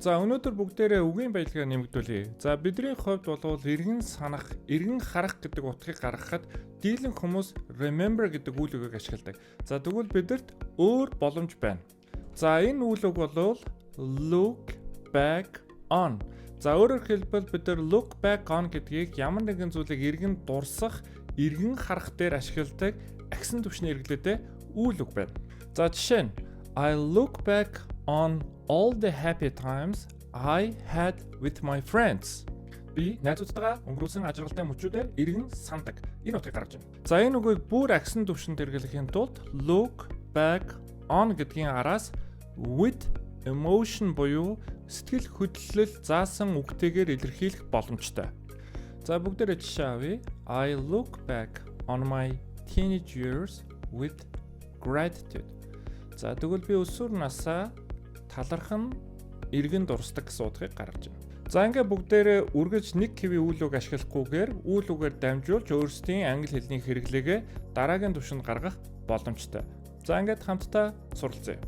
За өнөөдөр бүгдээрээ үгийн баялгаа нэмэгдүүлье. За бидний хувьд бол эргэн санах, эргэн харах гэдэг утгыг гаргахад дийлэн хүмүүс remember гэдэг үйл үгийг ашигладаг. За тэгвэл бидэрт өөр боломж байна. За энэ үйл үг бол look back on. За өөрөөр хэлбэл бид нар look back on гэдгийг ямар нэгэн зүйлийг эргэн дурсах, эргэн харах дээр ашигладаг агсан түвшний хэрэглээтэй үйл үг байна. За жишээ нь I look back on all the happy times I had with my friends. Би найзуудтайгаа өнгөрөөсөн ажиргалтай мөчүүдээр эргэн сандаг. Энэ утгыг гаргаж байна. За энэ үгийг бүр агсан түвшинд хэрэглэхийн тулд look back on гэдгийн араас with emotion буюу сэтгэл хөдлөл заасан үгтэйгээр илэрхийлэх боломжтой. За бүгдээрээ жишээ авъя. I look back on my teenage years with gratitude. За тэгвэл би өсвөр насаа талархан эргэн дурсдаг гэсэн утгыг гаргаж байна. За ингээ бүгдээрээ үргэлж нэг хэвийн үйл үг ашиглахгүйгээр үйл үгээр дамжуулж өөрсдийн англи хэлний хэрэглээгээ дараагийн түвшинд гаргах боломжтой. За ингээд хамтдаа суралцъя.